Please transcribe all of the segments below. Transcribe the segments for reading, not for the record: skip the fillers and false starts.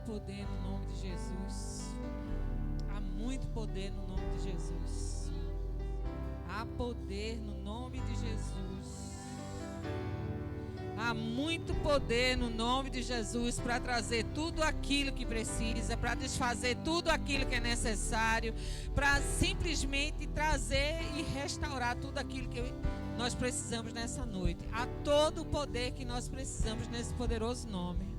poder no nome de Jesus. Há muito poder no nome de Jesus. Há poder no nome de Jesus. Há muito poder no nome de Jesus para trazer tudo aquilo que precisa, para desfazer tudo aquilo que é necessário, para simplesmente trazer e restaurar tudo aquilo que nós precisamos nessa noite. Há todo o poder que nós precisamos nesse poderoso nome.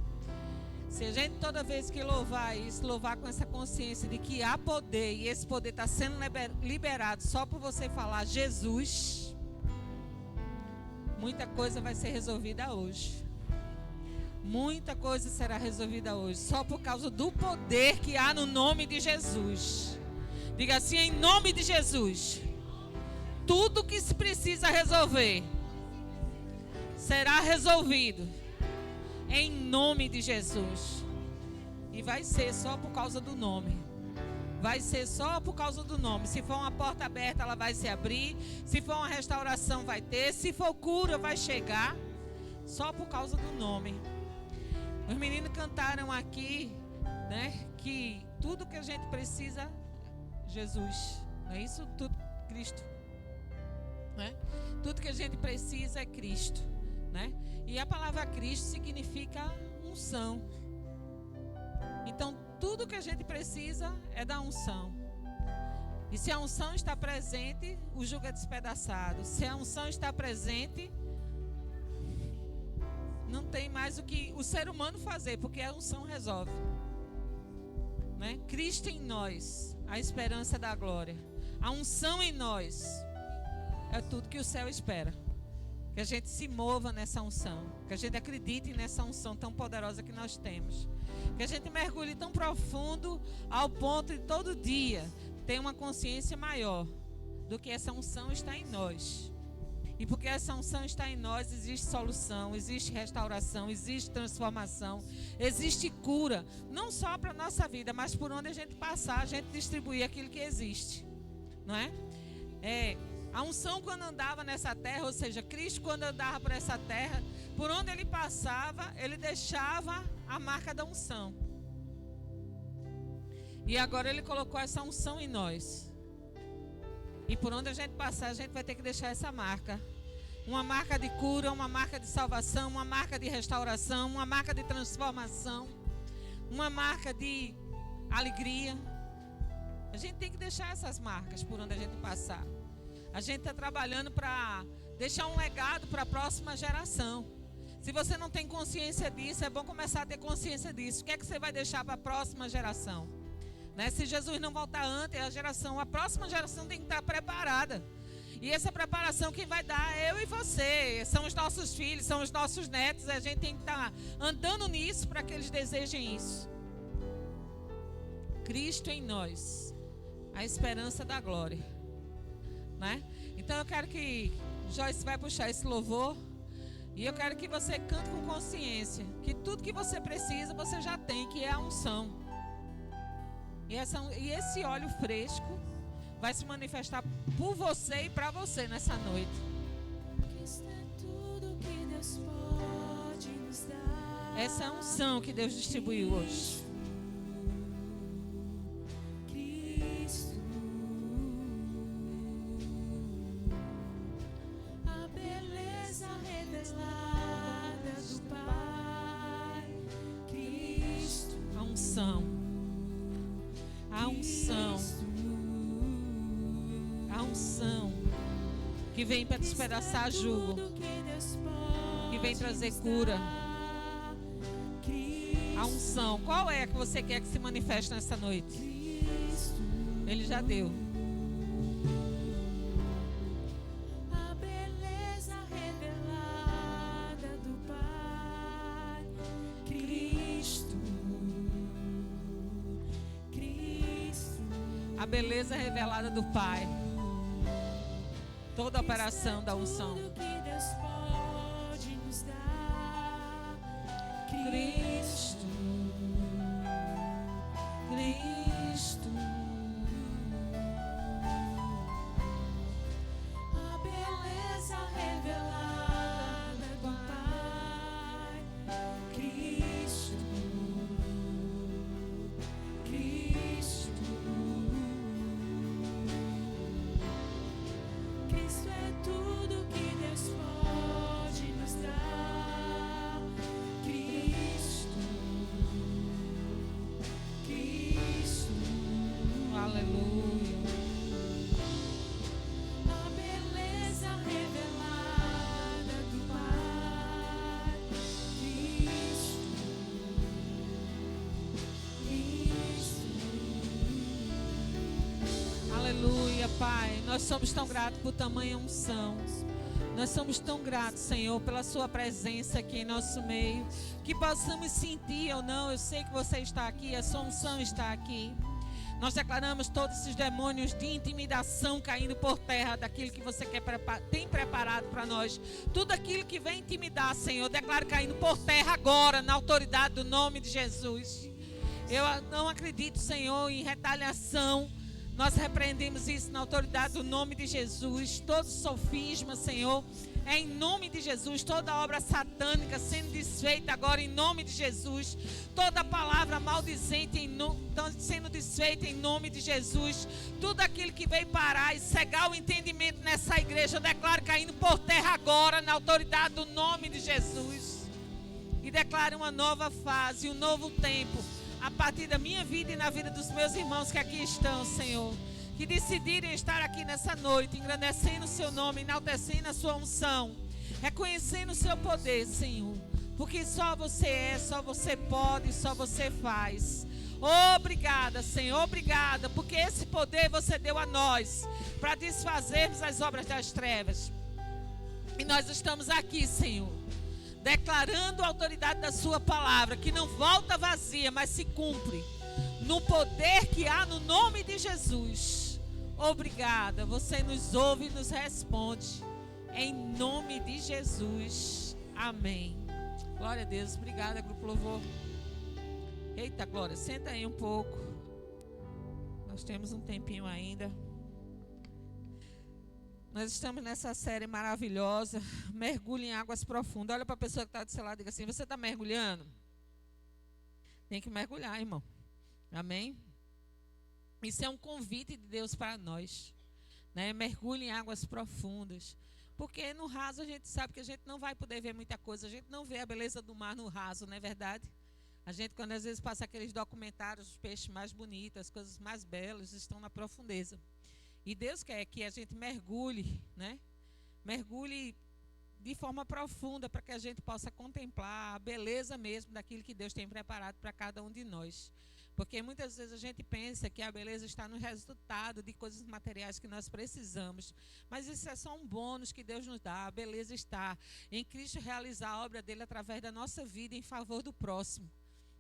Se a gente toda vez que louvar isso, louvar com essa consciência de que há poder e esse poder está sendo liberado só por você falar Jesus, muita coisa vai ser resolvida hoje. Muita coisa será resolvida hoje, só por causa do poder que há no nome de Jesus. Diga assim, em nome de Jesus. Tudo que se precisa resolver será resolvido em nome de Jesus. E vai ser só por causa do nome. Vai ser só por causa do nome. Se for uma porta aberta, ela vai se abrir. Se for uma restauração, vai ter. Se for cura, vai chegar. Só por causa do nome. Os meninos cantaram aqui, né, que tudo que a gente precisa, Jesus. Não é isso? Tudo Cristo. Né? Tudo que a gente precisa é Cristo, né? E a palavra Cristo significa unção. Então tudo que a gente precisa é da unção. E se a unção está presente, o jugo é despedaçado. Se a unção está presente, não tem mais o que o ser humano fazer, porque a unção resolve, né? Cristo em nós, a esperança da glória. A unção em nós é tudo que o céu espera. Que a gente se mova nessa unção. Que a gente acredite nessa unção tão poderosa que nós temos. Que a gente mergulhe tão profundo ao ponto de todo dia ter uma consciência maior do que essa unção está em nós. E porque essa unção está em nós, existe solução, existe restauração, existe transformação, existe cura. Não só para a nossa vida, mas por onde a gente passar, a gente distribuir aquilo que existe. Não é? A unção quando andava nessa terra, ou seja, Cristo quando andava por essa terra, por onde ele passava, ele deixava a marca da unção. E agora ele colocou essa unção em nós. E por onde a gente passar, a gente vai ter que deixar essa marca. Uma marca de cura, uma marca de salvação, uma marca de restauração, uma marca de transformação, uma marca de alegria. A gente tem que deixar essas marcas por onde a gente passar. A gente está trabalhando para deixar um legado para a próxima geração. Se você não tem consciência disso, é bom começar a ter consciência disso. O que é que você vai deixar para a próxima geração? Né? Se Jesus não voltar antes, a próxima geração tem que estar preparada. E essa preparação quem vai dar é eu e você. São os nossos filhos, são os nossos netos. A gente tem que estar andando nisso para que eles desejem isso. Cristo em nós, a esperança da glória. Né? Então eu quero que Joyce vai puxar esse louvor. E eu quero que você cante com consciência que tudo que você precisa, você já tem, que é a unção. E esse óleo fresco vai se manifestar por você e para você nessa noite. Essa é a unção que Deus distribuiu hoje. Que vem para despedaçar jugo, que vem trazer cura. A unção, qual é que você quer que se manifeste nessa noite? Ele já deu. A beleza revelada do Pai, Cristo. A beleza revelada do Pai. Toda a operação da unção. Tudo que Deus pode nos dar. Cristo. Cristo. A beleza revelada do Pai. Cristo. Pai, nós somos tão gratos por tamanha unção. Nós somos tão gratos, Senhor, pela sua presença aqui em nosso meio. Que possamos sentir ou não, eu sei que você está aqui, a sua unção está aqui. Nós declaramos todos esses demônios de intimidação caindo por terra daquilo que você tem preparado para nós. Tudo aquilo que vem intimidar, Senhor, declaro caindo por terra agora, na autoridade do nome de Jesus. Eu não acredito, Senhor, em retaliação. Nós repreendemos isso na autoridade do nome de Jesus. Todo sofisma, Senhor, é em nome de Jesus. Toda obra satânica sendo desfeita agora em nome de Jesus. Toda palavra maldizente sendo desfeita em nome de Jesus. Tudo aquilo que veio parar e cegar o entendimento nessa igreja, eu declaro caindo por terra agora na autoridade do nome de Jesus. E declaro uma nova fase, um novo tempo a partir da minha vida e na vida dos meus irmãos que aqui estão, Senhor, que decidirem estar aqui nessa noite, engrandecendo o seu nome, enaltecendo a sua unção, reconhecendo o seu poder, Senhor, porque só você é, só você pode, só você faz. Obrigada, Senhor, obrigada, porque esse poder você deu a nós, para desfazermos as obras das trevas. E nós estamos aqui, Senhor, declarando a autoridade da sua palavra, que não volta vazia, mas se cumpre, no poder que há no nome de Jesus. Obrigada, você nos ouve e nos responde, em nome de Jesus, amém. Glória a Deus, obrigada, grupo louvor. Eita, Glória, senta aí um pouco, nós temos um tempinho ainda. Nós estamos nessa série maravilhosa, mergulhe em águas profundas. Olha para a pessoa que está do seu lado e diga assim: você está mergulhando? Tem que mergulhar, irmão. Amém? Isso é um convite de Deus para nós, né? Mergulhe em águas profundas. Porque no raso a gente sabe que a gente não vai poder ver muita coisa. A gente não vê a beleza do mar no raso, não é verdade? A gente, quando às vezes passa aqueles documentários, os peixes mais bonitos, as coisas mais belas estão na profundeza. E Deus quer que a gente mergulhe, né? Mergulhe de forma profunda para que a gente possa contemplar a beleza mesmo daquilo que Deus tem preparado para cada um de nós. Porque muitas vezes a gente pensa que a beleza está no resultado de coisas materiais que nós precisamos. Mas isso é só um bônus que Deus nos dá. A beleza está em Cristo realizar a obra dele através da nossa vida em favor do próximo,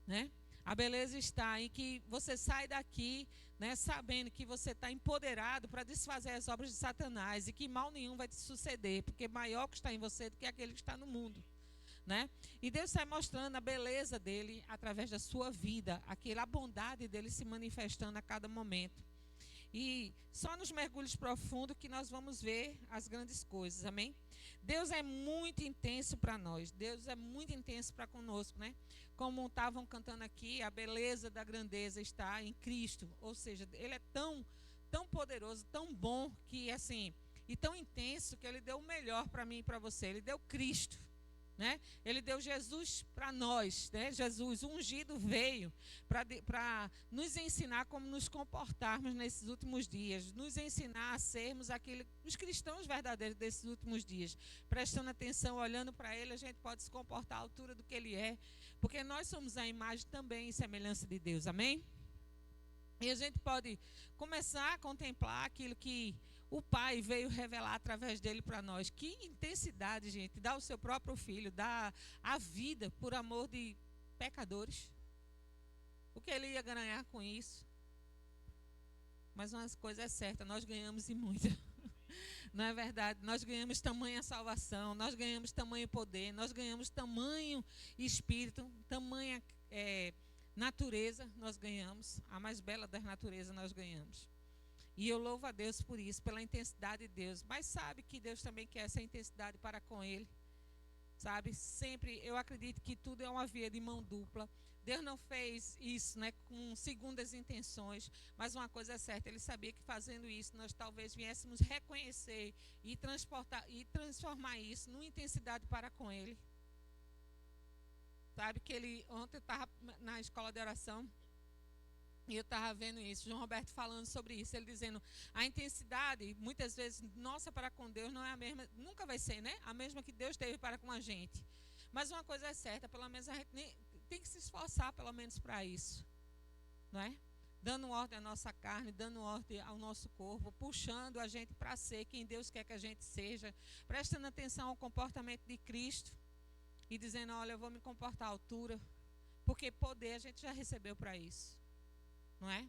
né? A beleza está em que você sai daqui, né, sabendo que você está empoderado para desfazer as obras de Satanás e que mal nenhum vai te suceder, porque maior que está em você do que aquele que está no mundo, né? E Deus está mostrando a beleza dele através da sua vida, a bondade dele se manifestando a cada momento. E só nos mergulhos profundos que nós vamos ver as grandes coisas, amém? Deus é muito intenso para nós, Deus é muito intenso para conosco, né? Como estavam cantando aqui, a beleza da grandeza está em Cristo, ou seja, Ele é tão poderoso, tão bom, que assim, e tão intenso que Ele deu o melhor para mim e para você, Ele deu Cristo, né? Ele deu Jesus para nós, né? Jesus, o ungido, veio para nos ensinar como nos comportarmos nesses últimos dias, nos ensinar a sermos os cristãos verdadeiros desses últimos dias, prestando atenção, olhando para Ele, a gente pode se comportar à altura do que Ele é, porque nós somos a imagem também e semelhança de Deus, amém? E a gente pode começar a contemplar aquilo que o Pai veio revelar através dele para nós. Que intensidade, gente, dar o seu próprio filho, dar a vida por amor de pecadores. O que ele ia ganhar com isso? Mas uma coisa é certa, nós ganhamos e muito. Não é verdade? Nós ganhamos tamanha salvação, nós ganhamos tamanho poder, nós ganhamos tamanho espírito, tamanha natureza nós ganhamos. A mais bela das naturezas nós ganhamos. E eu louvo a Deus por isso, pela intensidade de Deus. Mas sabe que Deus também quer essa intensidade para com Ele. Sabe? Sempre, eu acredito que tudo é uma via de mão dupla. Deus não fez isso, né, com segundas intenções. Mas uma coisa é certa, Ele sabia que fazendo isso, nós talvez viéssemos reconhecer e transformar isso numa intensidade para com Ele. Sabe que ontem eu estava na escola de oração, e eu estava vendo isso, João Roberto falando sobre isso, ele dizendo, a intensidade, muitas vezes, nossa para com Deus não é a mesma, nunca vai ser, né? A mesma que Deus teve para com a gente. Mas uma coisa é certa, pelo menos a gente tem que se esforçar, pelo menos, para isso, não é? dando ordem à nossa carne, dando ordem ao nosso corpo, puxando a gente para ser quem Deus quer que a gente seja, prestando atenção ao comportamento de Cristo e dizendo, olha, eu vou me comportar à altura, porque poder a gente já recebeu para isso, não é?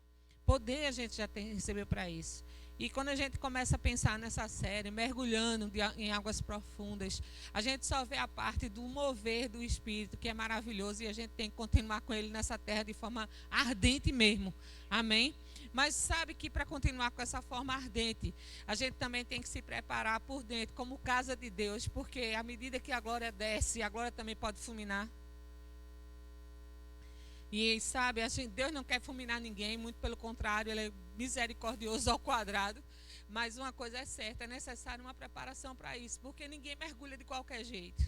Poder a gente já recebeu para isso. E quando a gente começa a pensar nessa série, mergulhando em águas profundas, a gente só vê a parte do mover do Espírito, que é maravilhoso, e a gente tem que continuar com ele nessa terra de forma ardente mesmo. Amém? Mas sabe que para continuar com essa forma ardente, a gente também tem que se preparar por dentro, como casa de Deus, porque à medida que a glória desce, a glória também pode fulminar. E sabe, assim, Deus não quer fulminar ninguém, muito pelo contrário, Ele é misericordioso ao quadrado. Mas uma coisa é certa, é necessário uma preparação para isso, porque ninguém mergulha de qualquer jeito,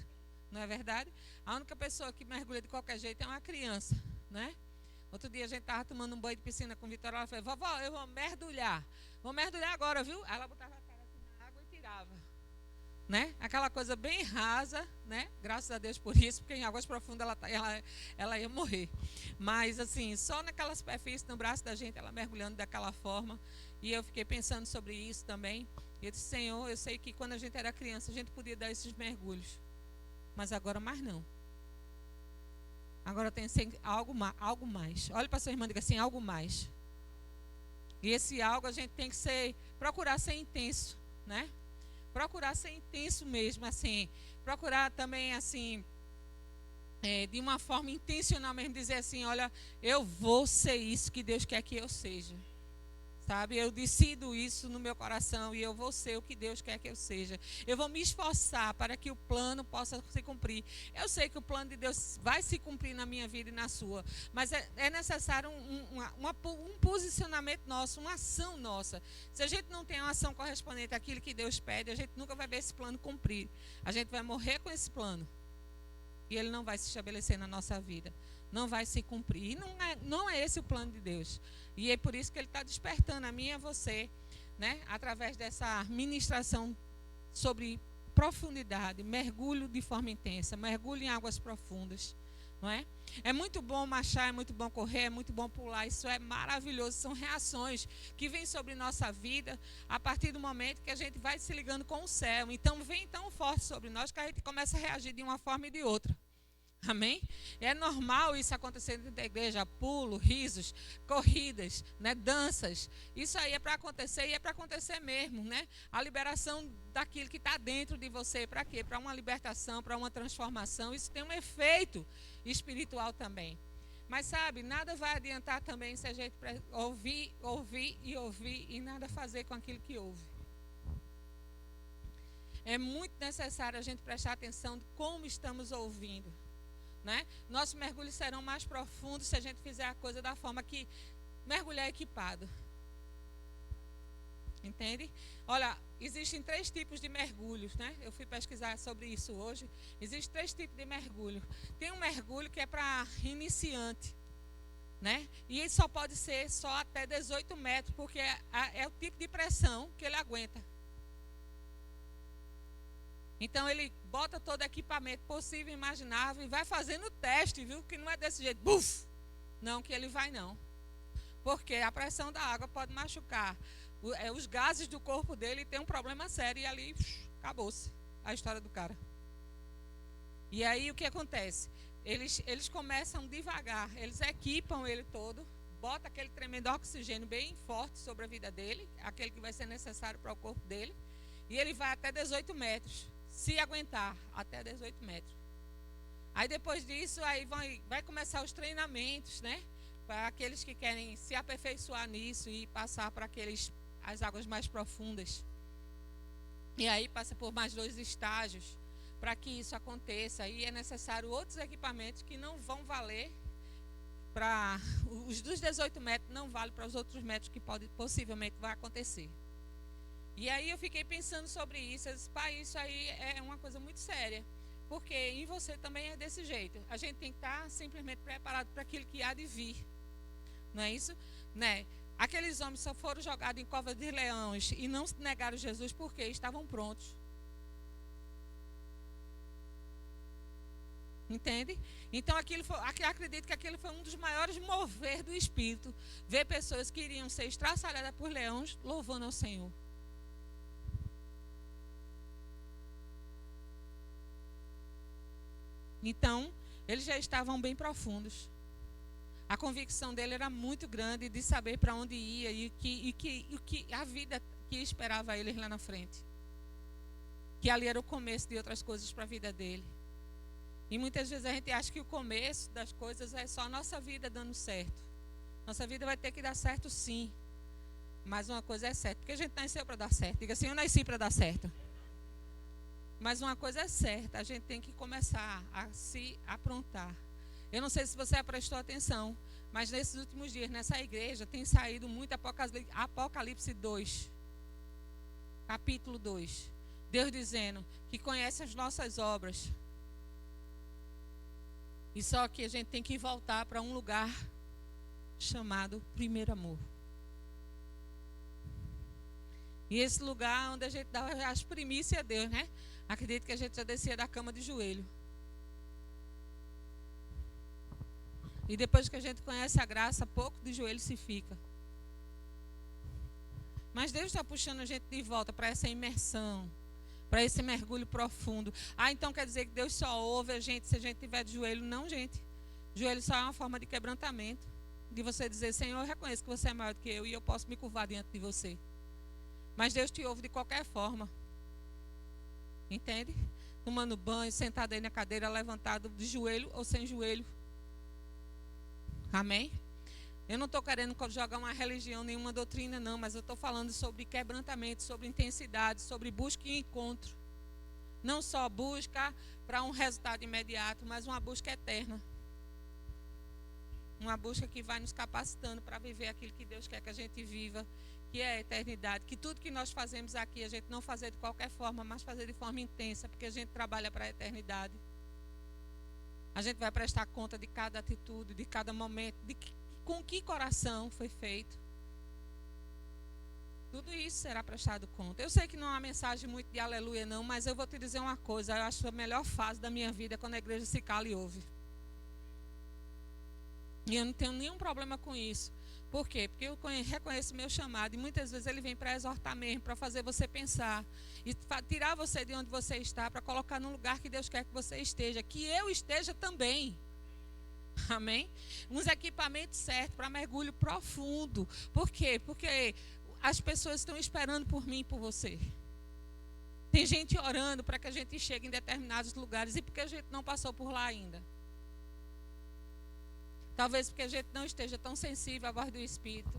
não é verdade? A única pessoa que mergulha de qualquer jeito é uma criança, né? Outro dia a gente estava tomando um banho de piscina com Vitória, ela falou, vovó, eu vou mergulhar agora, viu? Aí ela botava a cara assim na água e tirava. Né? Aquela coisa bem rasa, né? Graças a Deus por isso, porque em águas profundas ela ia morrer. Mas assim, só naquela superfície, no braço da gente, ela mergulhando daquela forma. E eu fiquei pensando sobre isso também. E eu disse, Senhor, eu sei que quando a gente era criança, a gente podia dar esses mergulhos. Mas agora mais não. Agora tem que ser algo mais. Olha para sua irmã e diga assim, algo mais. E esse algo a gente tem que procurar ser intenso, né? Procurar ser intenso mesmo, assim, procurar também, assim, de uma forma intencional mesmo, dizer assim, olha, eu vou ser isso que Deus quer que eu seja, sabe? Eu decido isso no meu coração e eu vou ser o que Deus quer que eu seja. Eu vou me esforçar para que o plano possa se cumprir. Eu sei que o plano de Deus vai se cumprir na minha vida e na sua, mas é necessário um posicionamento nosso, uma ação nossa. Se a gente não tem uma ação correspondente àquilo que Deus pede, a gente nunca vai ver esse plano cumprir. A gente vai morrer com esse plano e ele não vai se estabelecer na nossa vida. Não vai se cumprir. E não é esse o plano de Deus. E é por isso que Ele está despertando a mim e a você, né? Através dessa ministração sobre profundidade, mergulho de forma intensa, mergulho em águas profundas, não é? É muito bom marchar, é muito bom correr, é muito bom pular, isso é maravilhoso. São reações que vêm sobre nossa vida a partir do momento que a gente vai se ligando com o céu. Então vem tão forte sobre nós que a gente começa a reagir de uma forma e de outra. Amém? É normal isso acontecer dentro da igreja, pulo, risos, corridas, né, danças. Isso aí é para acontecer e é para acontecer mesmo, né? A liberação daquilo que está dentro de você, para quê? Para uma libertação, para uma transformação. Isso tem um efeito espiritual também. Mas sabe, nada vai adiantar também se a gente ouvir e nada fazer com aquilo que ouve. É muito necessário a gente prestar atenção de como estamos ouvindo. Né? Nossos mergulhos serão mais profundos se a gente fizer a coisa da forma que mergulhar equipado. Entende? Olha, existem 3 tipos de mergulhos, né? Eu fui pesquisar sobre isso hoje. Existem 3 tipos de mergulho. Tem um mergulho que é para iniciante, né? E ele só pode ser só até 18 metros, porque é o tipo de pressão que ele aguenta. Então ele bota todo equipamento possível, imaginável e vai fazendo o teste, viu? Que não é desse jeito, buf! Não, que ele vai não. Porque a pressão da água pode machucar os gases do corpo dele, e tem um problema sério e ali acabou-se a história do cara. E aí o que acontece? Eles começam devagar, eles equipam ele todo, bota aquele tremendo oxigênio bem forte sobre a vida dele, aquele que vai ser necessário para o corpo dele, e ele vai até 18 metros. Se aguentar, até 18 metros. Aí depois disso, aí vai começar os treinamentos, né? Para aqueles que querem se aperfeiçoar nisso e passar para as águas mais profundas. E aí passa por mais 2 estágios para que isso aconteça. E é necessário outros equipamentos que não vão valer para os dos 18 metros, não vale para os outros metros que possivelmente vai acontecer. E aí eu fiquei pensando sobre isso. Eu disse, pai, isso aí é uma coisa muito séria. Porque em você também é desse jeito. A gente tem que estar simplesmente preparado para aquilo que há de vir. Não é isso? Né? Aqueles homens só foram jogados em covas de leões e não negaram Jesus porque estavam prontos. Entende? Então, acredito que aquilo foi um dos maiores mover do Espírito. Ver pessoas que iriam ser estraçalhadas por leões louvando ao Senhor. Então, eles já estavam bem profundos. A convicção dele era muito grande de saber para onde ia e que a vida que esperava eles lá na frente. Que ali era o começo de outras coisas para a vida dele. E muitas vezes a gente acha que o começo das coisas é só a nossa vida dando certo. Nossa vida vai ter que dar certo, sim. Mas uma coisa é certa, porque a gente nasceu para dar certo. Diga assim, eu nasci para dar certo. Mas uma coisa é certa, a gente tem que começar a se aprontar. Eu não sei se você prestou atenção, mas nesses últimos dias, nessa igreja, tem saído muito Apocalipse 2. Capítulo 2. Deus dizendo que conhece as nossas obras. E só que a gente tem que voltar para um lugar chamado primeiro amor. E esse lugar onde a gente dá as primícias a Deus, né? Acredito que a gente já descia da cama de joelho. E depois que a gente conhece a graça, pouco de joelho se fica. Mas Deus está puxando a gente de volta para essa imersão, para esse mergulho profundo. Então quer dizer que Deus só ouve a gente se a gente tiver de joelho? Não, gente. Joelho só é uma forma de quebrantamento. De você dizer, Senhor, eu reconheço que você é maior do que eu e eu posso me curvar diante de você. Mas Deus te ouve de qualquer forma. Entende? Tomando banho, sentado aí na cadeira, levantado de joelho ou sem joelho. Amém? Eu não estou querendo jogar uma religião, nenhuma doutrina, não. Mas eu estou falando sobre quebrantamento, sobre intensidade, sobre busca e encontro. Não só busca para um resultado imediato, mas uma busca eterna. Uma busca que vai nos capacitando para viver aquilo que Deus quer que a gente viva, que é a eternidade. Que tudo que nós fazemos aqui, a gente não fazer de qualquer forma, mas fazer de forma intensa, porque a gente trabalha para a eternidade. A gente vai prestar conta de cada atitude, de cada momento, com que coração foi feito. Tudo isso será prestado conta. Eu sei que não é uma mensagem muito de aleluia, não, mas eu vou te dizer uma coisa. Eu acho a melhor fase da minha vida é quando a igreja se cala e ouve. E eu não tenho nenhum problema com isso. Por quê? Porque eu reconheço o meu chamado. E muitas vezes ele vem para exortar mesmo, para fazer você pensar. E tirar você de onde você está, para colocar no lugar que Deus quer que você esteja. Que eu esteja também. Amém? Uns equipamentos certos para mergulho profundo. Por quê? Porque as pessoas estão esperando por mim e por você. Tem gente orando para que a gente chegue em determinados lugares. E porque a gente não passou por lá ainda. Talvez porque a gente não esteja tão sensível à voz do Espírito.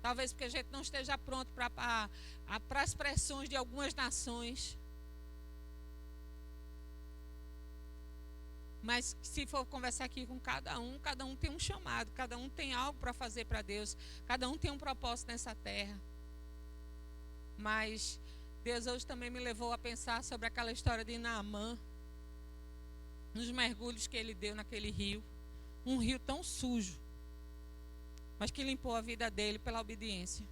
Talvez porque a gente não esteja pronto para as pressões de algumas nações. Mas se for conversar aqui com cada um tem um chamado. Cada um tem algo para fazer para Deus. Cada um tem um propósito nessa terra. Mas Deus hoje também me levou a pensar sobre aquela história de Naamã. Nos mergulhos que ele deu naquele rio. Um rio tão sujo, mas que limpou a vida dele pela obediência.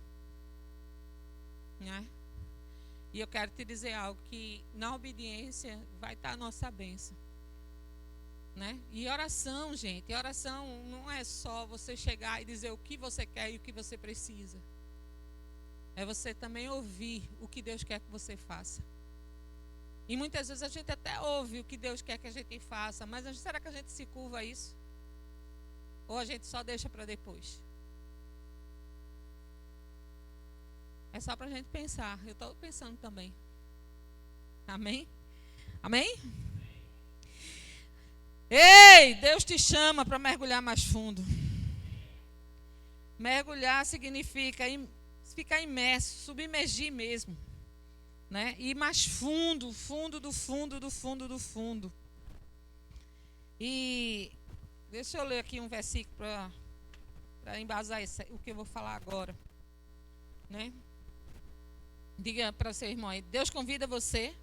Né? E eu quero te dizer algo, que na obediência vai estar a nossa bênção. Né? E oração, gente, oração não é só você chegar e dizer o que você quer e o que você precisa. É você também ouvir o que Deus quer que você faça. E muitas vezes a gente até ouve o que Deus quer que a gente faça, mas será que a gente se curva a isso? Ou a gente só deixa para depois? É só para a gente pensar. Eu estou pensando também. Amém? Amém? Ei, Deus te chama para mergulhar mais fundo. Mergulhar significa ficar imerso, submergir mesmo. Né? Ir mais fundo, fundo do fundo, do fundo, do fundo. E deixa eu ler aqui um versículo para embasar o que eu vou falar agora. Né? Diga para seu irmão aí, Deus convida você.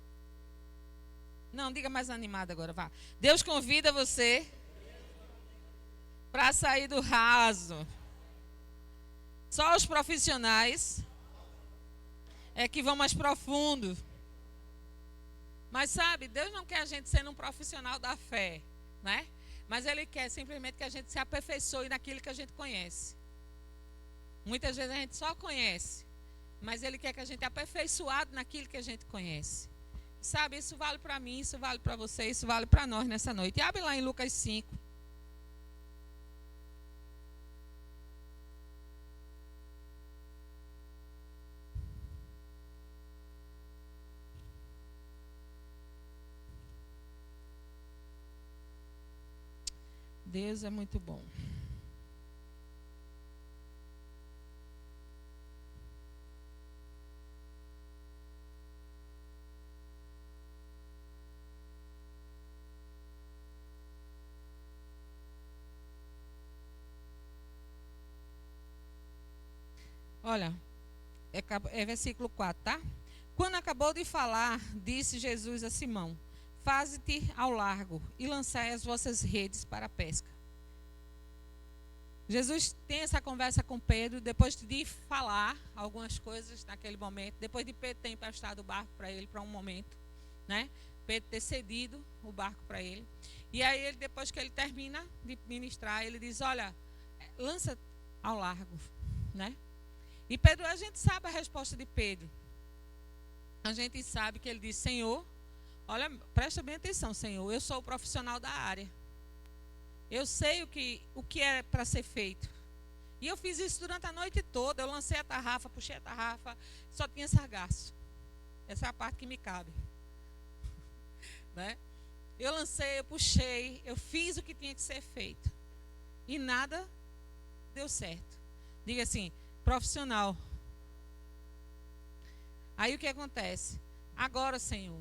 Não, diga mais animado agora, vá. Deus convida você para sair do raso. Só os profissionais é que vão mais profundo. Mas sabe, Deus não quer a gente sendo um profissional da fé, né? Mas Ele quer simplesmente que a gente se aperfeiçoe naquilo que a gente conhece. Muitas vezes a gente só conhece, mas Ele quer que a gente aperfeiçoado naquilo que a gente conhece. Sabe, isso vale para mim, isso vale para você, isso vale para nós nessa noite. E abre lá em Lucas 5. Deus é muito bom. Olha, é versículo 4, tá? Quando acabou de falar, disse Jesus a Simão: faze-te ao largo e lançai as vossas redes para a pesca. Jesus tem essa conversa com Pedro, depois de falar algumas coisas naquele momento, depois de Pedro ter emprestado o barco para ele para um momento, né? Pedro ter cedido o barco para ele. E aí, depois que ele termina de ministrar, ele diz: olha, lança ao largo, né? E Pedro, a gente sabe a resposta de Pedro. A gente sabe que ele diz: Senhor, olha, presta bem atenção, Senhor, eu sou o profissional da área. Eu sei o que é para ser feito. E eu fiz isso durante a noite toda. Eu lancei a tarrafa, puxei a tarrafa, só tinha sargaço. Essa é a parte que me cabe. Né? Eu lancei, eu puxei, eu fiz o que tinha que ser feito. E nada deu certo. Diga assim: profissional. Aí o que acontece? Agora, Senhor,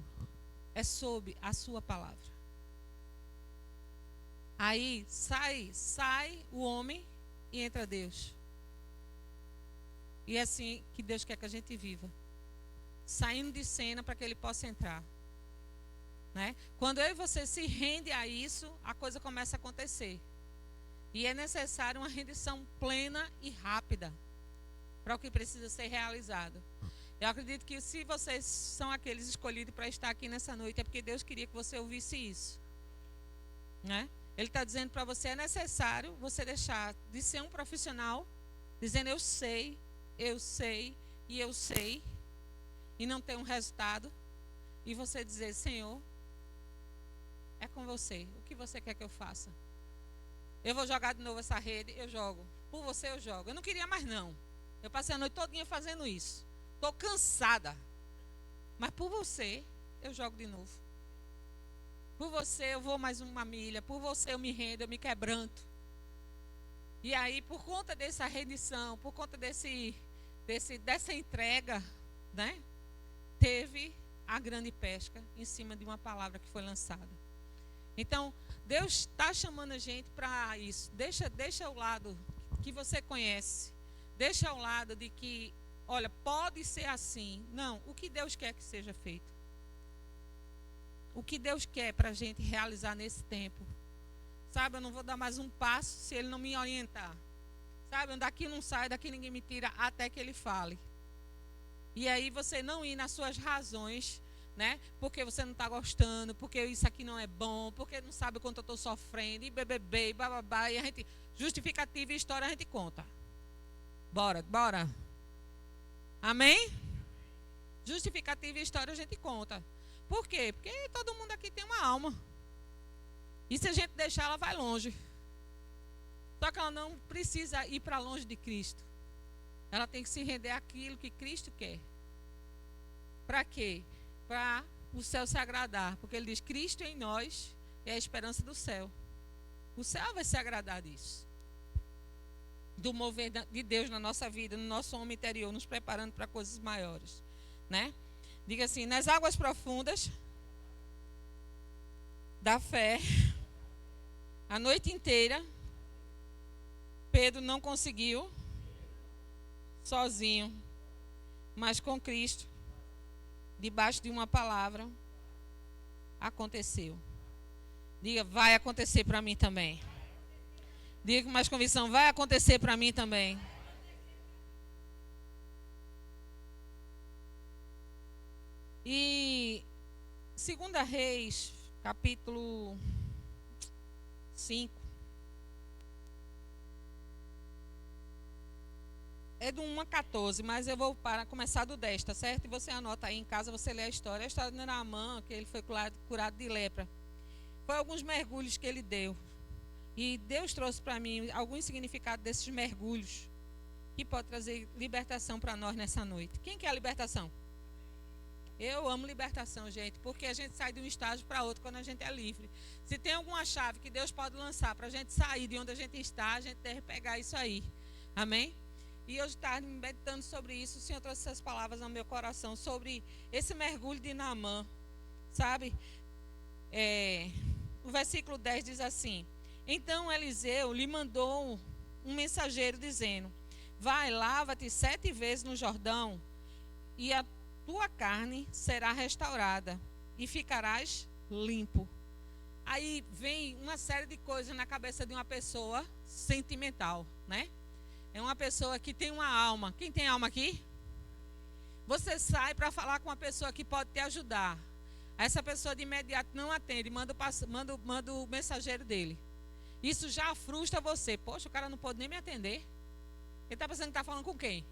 é sob a sua palavra. Aí sai o homem e entra Deus. E é assim que Deus quer que a gente viva. Saindo de cena para que Ele possa entrar. Né? Quando eu e você se rende a isso, a coisa começa a acontecer. E é necessário uma rendição plena e rápida para o que precisa ser realizado. Eu acredito que se vocês são aqueles escolhidos para estar aqui nessa noite, é porque Deus queria que você ouvisse isso. Né? Ele está dizendo para você: é necessário você deixar de ser um profissional, dizendo eu sei, e eu sei, e não ter um resultado, e você dizer: Senhor, é com você, o que você quer que eu faça? Eu vou jogar de novo essa rede, eu jogo. Por você eu jogo. Eu não queria mais não. Eu passei a noite todinha fazendo isso. Estou cansada. Mas por você eu jogo de novo. Por você eu vou mais uma milha. Por você eu me rendo, eu me quebranto. E aí, por conta dessa rendição, por conta dessa entrega, né? Teve a grande pesca em cima de uma palavra que foi lançada. Então, Deus está chamando a gente para isso. Deixa ao lado que você conhece. Deixa ao lado de que, olha, pode ser assim. Não, o que Deus quer que seja feito. O que Deus quer para a gente realizar nesse tempo. Sabe, eu não vou dar mais um passo se Ele não me orientar. Sabe, daqui não sai, daqui ninguém me tira até que Ele fale. E aí você não ir nas suas razões, né? Porque você não está gostando, porque isso aqui não é bom, porque não sabe o quanto eu estou sofrendo, e bebê, e bababá, e a gente, justificativa e história a gente conta. Bora. Amém? Justificativa e história a gente conta. Por quê? Porque todo mundo aqui tem uma alma. E se a gente deixar, ela vai longe. Só que ela não precisa ir para longe de Cristo. Ela tem que se render àquilo que Cristo quer. Para quê? Para o céu se agradar. Porque ele diz: Cristo em nós é a esperança do céu. O céu vai se agradar disso. Do mover de Deus na nossa vida, no nosso homem interior, nos preparando para coisas maiores. Né? Diga assim: nas águas profundas da fé, a noite inteira, Pedro não conseguiu sozinho, mas com Cristo, debaixo de uma palavra, aconteceu. Diga: vai acontecer para mim também. Diga com mais convicção: vai acontecer para mim também. E 2 Reis, capítulo 5. É do 1 a 14, mas eu vou começar do 10, tá certo? E você anota aí em casa, você lê a história. A história de Naamã, que ele foi curado de lepra. Foi alguns mergulhos que ele deu. E Deus trouxe para mim alguns significados desses mergulhos, que pode trazer libertação para nós nessa noite. Quem quer a libertação? Eu amo libertação, gente, porque a gente sai de um estágio para outro quando a gente é livre. Se tem alguma chave que Deus pode lançar para a gente sair de onde a gente está, a gente deve pegar isso aí. Amém? E eu estava meditando sobre isso, o Senhor trouxe essas palavras no meu coração, sobre esse mergulho de Naamã, sabe? O versículo 10 diz assim: então Eliseu lhe mandou um mensageiro dizendo: vai, lava-te 7 vezes no Jordão, e a tua carne será restaurada, e ficarás limpo. Aí vem uma série de coisas na cabeça de uma pessoa sentimental, né? É uma pessoa que tem uma alma. Quem tem alma aqui? Você sai para falar com uma pessoa que pode te ajudar. Essa pessoa de imediato não atende, manda o mensageiro dele. Isso já frustra você. Poxa, o cara não pode nem me atender. Ele está pensando que está falando com quem?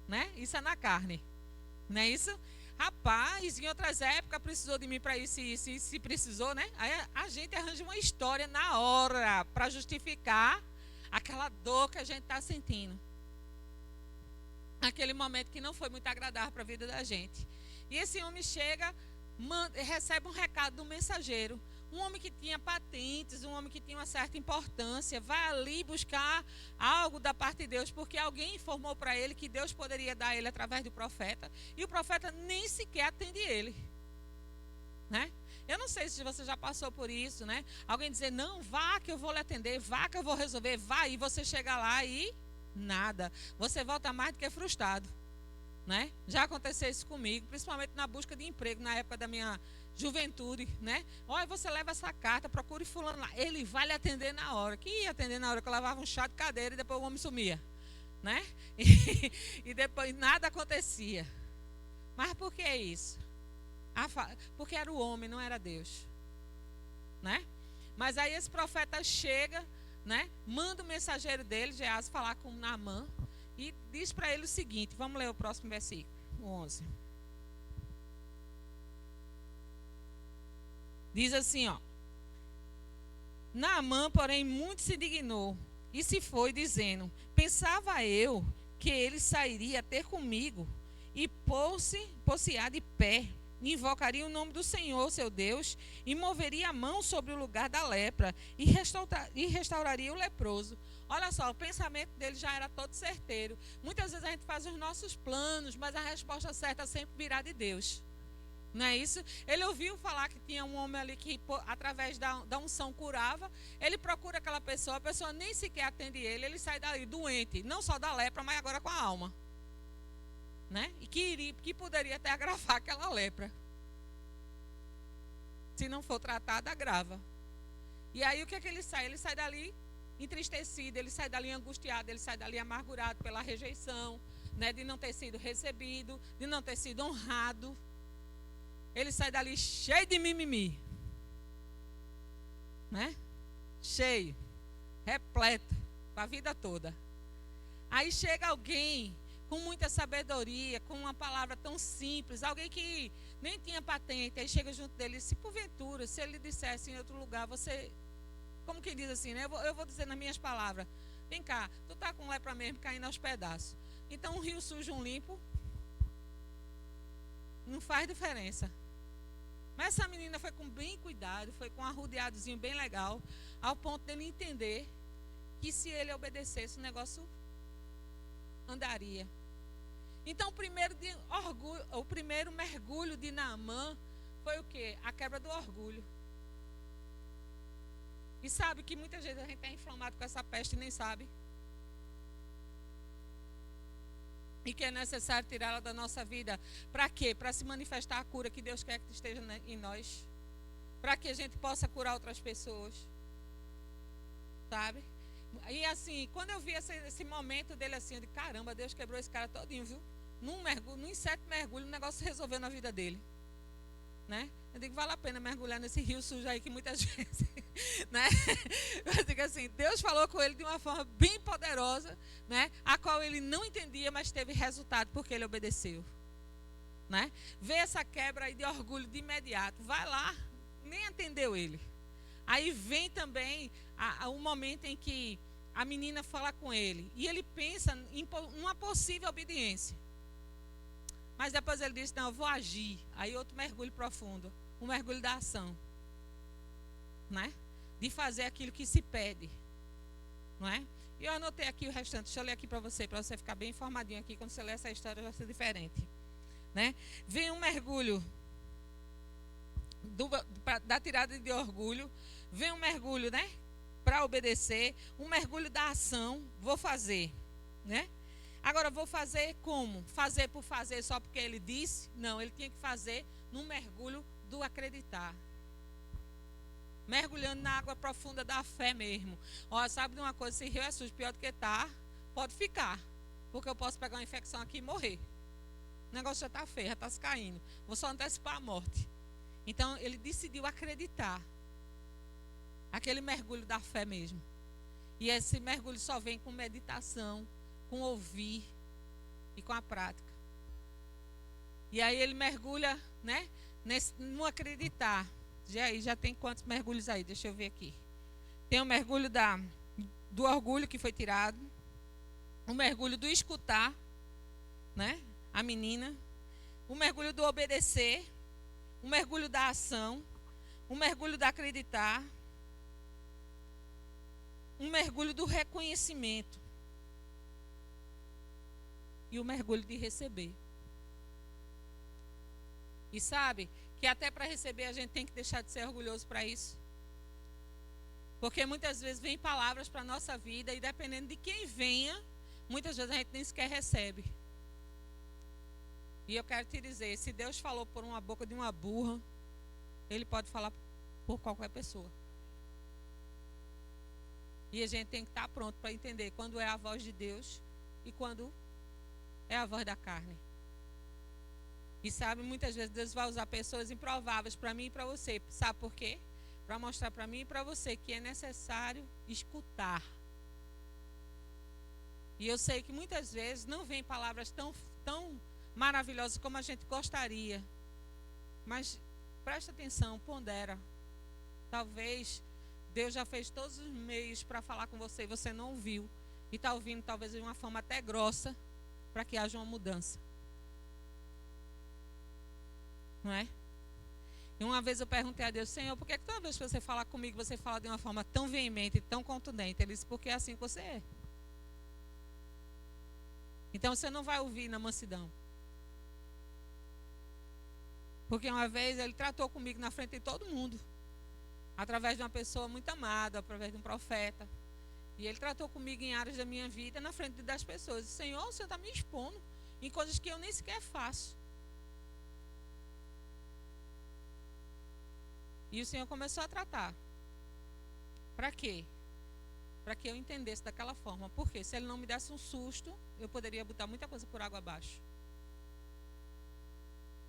Né? Isso é na carne. Não é isso? Rapaz, em outras épocas precisou de mim para isso e isso, se precisou, né? Aí a gente arranja uma história na hora para justificar aquela dor que a gente está sentindo. Aquele momento que não foi muito agradável para a vida da gente. E esse homem chega, recebe um recado do mensageiro. Um homem que tinha patentes, um homem que tinha uma certa importância, vai ali buscar algo da parte de Deus, porque alguém informou para ele que Deus poderia dar a ele através do profeta, e o profeta nem sequer atende ele, né? Eu não sei se você já passou por isso, né? Alguém dizer, não, vá que eu vou lhe atender, vá que eu vou resolver, vá, e você chega lá e nada. Você volta mais do que frustrado, né? Já aconteceu isso comigo, principalmente na busca de emprego, na época da minha juventude, né? Olha, você leva essa carta, procure fulano lá, ele vai lhe atender na hora. Que ia atender na hora que eu lavava um chá de cadeira e depois o homem sumia, né? E depois nada acontecia. Mas por que isso? Porque era o homem, não era Deus, né? Mas aí esse profeta chega, né? Manda o mensageiro dele, Geazi, falar com Naamã e diz para ele o seguinte. Vamos ler o próximo versículo, o 11. Diz assim, ó: Naamã, porém, muito se indignou e se foi, dizendo: pensava eu que ele sairia ter comigo e pôr-se-á de pé, invocaria o nome do Senhor, seu Deus, e moveria a mão sobre o lugar da lepra e restauraria o leproso. Olha só, o pensamento dele já era todo certeiro. Muitas vezes a gente faz os nossos planos, mas a resposta certa sempre virá de Deus. Não é isso? Ele ouviu falar que tinha um homem ali que, através da unção, curava. Ele procura aquela pessoa, a pessoa nem sequer atende ele sai dali doente, não só da lepra, mas agora com a alma. Né? E que poderia até agravar aquela lepra. Se não for tratada, agrava. E aí o que é que ele sai? Ele sai dali entristecido, ele sai dali angustiado, ele sai dali amargurado pela rejeição, né? De não ter sido recebido, de não ter sido honrado. Ele sai dali cheio de mimimi, né? Cheio, repleto, para a vida toda. Aí chega alguém com muita sabedoria, com uma palavra tão simples, alguém que nem tinha patente, aí chega junto dele, se porventura, se ele dissesse em outro lugar, você, como quem diz assim, né? Eu vou dizer nas minhas palavras, vem cá, tu tá com lepra mesmo caindo aos pedaços. Então um rio sujo, um limpo, não faz diferença. Mas essa menina foi com bem cuidado, foi com um arrodeadozinho bem legal, ao ponto dele entender que se ele obedecesse, o negócio andaria. Então o primeiro mergulho de Naamã foi o quê? A quebra do orgulho. E sabe que muitas vezes a gente está inflamado com essa peste e nem sabe. E que é necessário tirá-la da nossa vida. Para quê? Para se manifestar a cura que Deus quer que esteja em nós. Para que a gente possa curar outras pessoas. Sabe? E assim, quando eu vi esse momento dele assim, eu disse, caramba, Deus quebrou esse cara todinho, viu? Num 7 mergulhos, o negócio se resolveu na vida dele. Né? Eu digo, vale a pena mergulhar nesse rio sujo aí que muitas vezes, né? Eu digo assim, Deus falou com ele de uma forma bem poderosa, né? A qual ele não entendia, mas teve resultado porque ele obedeceu, né? Vê essa quebra aí de orgulho de imediato, vai lá, nem atendeu ele. Aí vem também o momento em que a menina fala com ele e ele pensa em uma possível obediência. Mas depois ele diz, não, eu vou agir. Aí outro mergulho profundo, um mergulho da ação, né? De fazer aquilo que se pede, não é? E eu anotei aqui o restante, deixa eu ler aqui para você ficar bem informadinho aqui, quando você ler essa história vai ser diferente, né? Vem um mergulho da tirada de orgulho, vem um mergulho, né? Para obedecer, um mergulho da ação, vou fazer, né? Agora, vou fazer como? Fazer por fazer só porque ele disse? Não, ele tinha que fazer num mergulho do acreditar. Mergulhando na água profunda da fé mesmo. Ó, sabe de uma coisa, se rio é sujo, pior do que tá, pode ficar. Porque eu posso pegar uma infecção aqui e morrer. O negócio já está feio, já está se caindo. Vou só antecipar a morte. Então, ele decidiu acreditar. Aquele mergulho da fé mesmo. E esse mergulho só vem com meditação, com ouvir e com a prática. E aí ele mergulha, né? No acreditar. Já tem quantos mergulhos aí? Deixa eu ver aqui. Tem o mergulho do orgulho que foi tirado. O mergulho do escutar, né? A menina. O mergulho do obedecer. O mergulho da ação. O mergulho do acreditar. Um mergulho do reconhecimento. E o mergulho de receber. E sabe que até para receber a gente tem que deixar de ser orgulhoso para isso. Porque muitas vezes vem palavras para a nossa vida e dependendo de quem venha, muitas vezes a gente nem sequer recebe. E eu quero te dizer, se Deus falou por uma boca de uma burra, Ele pode falar por qualquer pessoa. E a gente tem que estar pronto para entender quando é a voz de Deus e quando é a voz da carne. E sabe, muitas vezes Deus vai usar pessoas improváveis para mim e para você. Sabe por quê? Para mostrar para mim e para você que é necessário escutar. E eu sei que muitas vezes não vem palavras tão maravilhosas como a gente gostaria. Mas presta atenção, pondera. Talvez Deus já fez todos os meios para falar com você e você não ouviu. E está ouvindo talvez de uma forma até grossa para que haja uma mudança. Não é? E uma vez eu perguntei a Deus, Senhor, por que toda vez que você fala comigo, você fala de uma forma tão veemente, tão contundente? Ele disse, porque é assim que você é. Então você não vai ouvir na mansidão. Porque uma vez ele tratou comigo na frente de todo mundo. Através de uma pessoa muito amada, através de um profeta. E ele tratou comigo em áreas da minha vida, na frente das pessoas. Senhor, o Senhor está me expondo em coisas que eu nem sequer faço. E o Senhor começou a tratar. Para quê? Para que eu entendesse daquela forma. Porque se Ele não me desse um susto, eu poderia botar muita coisa por água abaixo.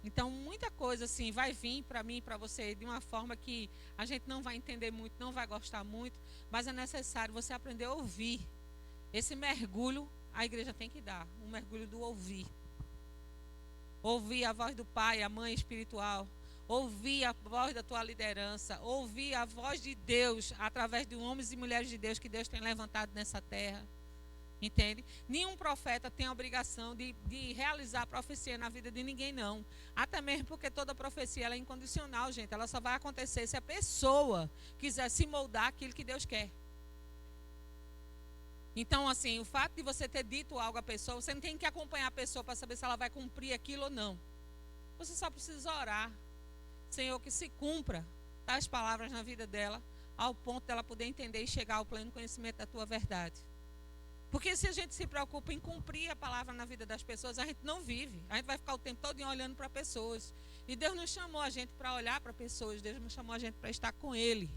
Então, muita coisa assim vai vir para mim e para você de uma forma que a gente não vai entender muito, não vai gostar muito, mas é necessário você aprender a ouvir. Esse mergulho a igreja tem que dar, um mergulho do ouvir. Ouvir a voz do pai, a mãe espiritual. Ouvir a voz da tua liderança, ouvir a voz de Deus através de homens e mulheres de Deus que Deus tem levantado nessa terra. Entende? Nenhum profeta tem a obrigação de realizar profecia na vida de ninguém, não. Até mesmo porque toda profecia ela é incondicional, gente. Ela só vai acontecer se a pessoa quiser se moldar aquilo que Deus quer. Então, assim, o fato de você ter dito algo à pessoa, você não tem que acompanhar a pessoa para saber se ela vai cumprir aquilo ou não. Você só precisa orar. Senhor, que se cumpra tais palavras na vida dela, ao ponto dela poder entender e chegar ao pleno conhecimento da tua verdade. Porque se a gente se preocupa em cumprir a palavra na vida das pessoas, a gente não vive. A gente vai ficar o tempo todo olhando para pessoas. E Deus não chamou a gente para olhar para pessoas, Deus não chamou a gente para estar com Ele.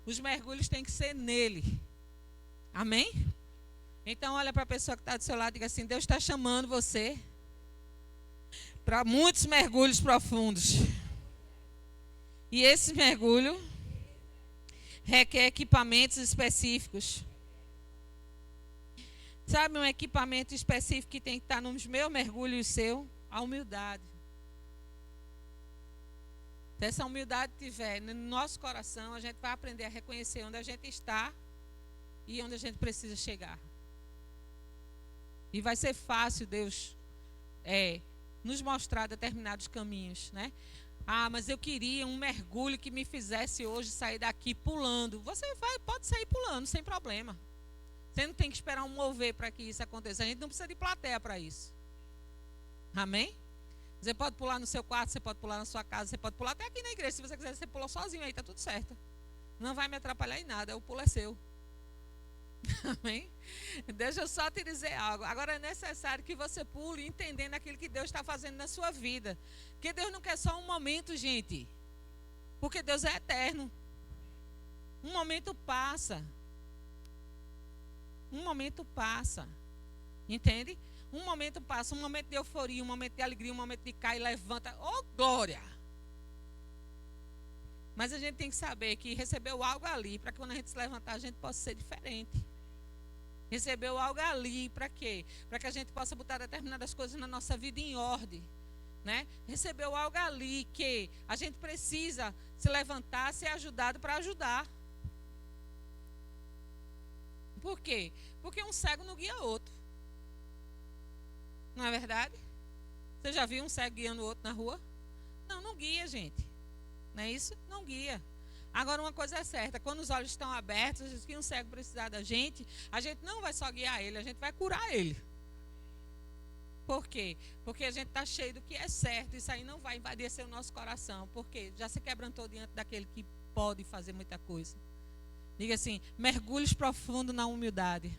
Os mergulhos têm que ser nele. Amém? Então olha para a pessoa que está do seu lado e diga assim, Deus está chamando você para muitos mergulhos profundos. E esse mergulho requer equipamentos específicos. Sabe um equipamento específico que tem que estar nos meus mergulhos e seu? A humildade. Se essa humildade estiver no nosso coração, a gente vai aprender a reconhecer onde a gente está e onde a gente precisa chegar. E vai ser fácil Deus nos mostrar determinados caminhos, né? Ah, mas eu queria um mergulho que me fizesse hoje sair daqui pulando. Você pode sair pulando, sem problema. Você não tem que esperar um mover para que isso aconteça. A gente não precisa de plateia para isso. Amém? Você pode pular no seu quarto, você pode pular na sua casa, você pode pular até aqui na igreja. Se você quiser, você pula sozinho aí, está tudo certo. Não vai me atrapalhar em nada, o pulo é seu. Amém? Deixa eu só te dizer algo. Agora é necessário que você pule entendendo aquilo que Deus está fazendo na sua vida. Porque Deus não quer só um momento, gente. Porque Deus é eterno. Um momento passa. Um momento passa. Entende? Um momento passa, um momento de euforia, um momento de alegria, um momento de cai e levanta. Oh, glória! Mas a gente tem que saber que recebeu algo ali, para que quando a gente se levantar, a gente possa ser diferente. Recebeu algo ali, para quê? Para que a gente possa botar determinadas coisas na nossa vida em ordem. Né? Recebeu algo ali que a gente precisa se levantar, ser ajudado para ajudar. Por quê? Porque um cego não guia outro. Não é verdade? Você já viu um cego guiando o outro na rua? Não, não guia, gente. Não é isso? Não guia. Agora, uma coisa é certa, quando os olhos estão abertos, que um cego precisar da gente, a gente não vai só guiar ele, a gente vai curar ele. Por quê? Porque a gente está cheio do que é certo, isso aí não vai invadir o nosso coração, porque já se quebrantou diante daquele que pode fazer muita coisa. Diga assim, mergulhos profundos na humildade.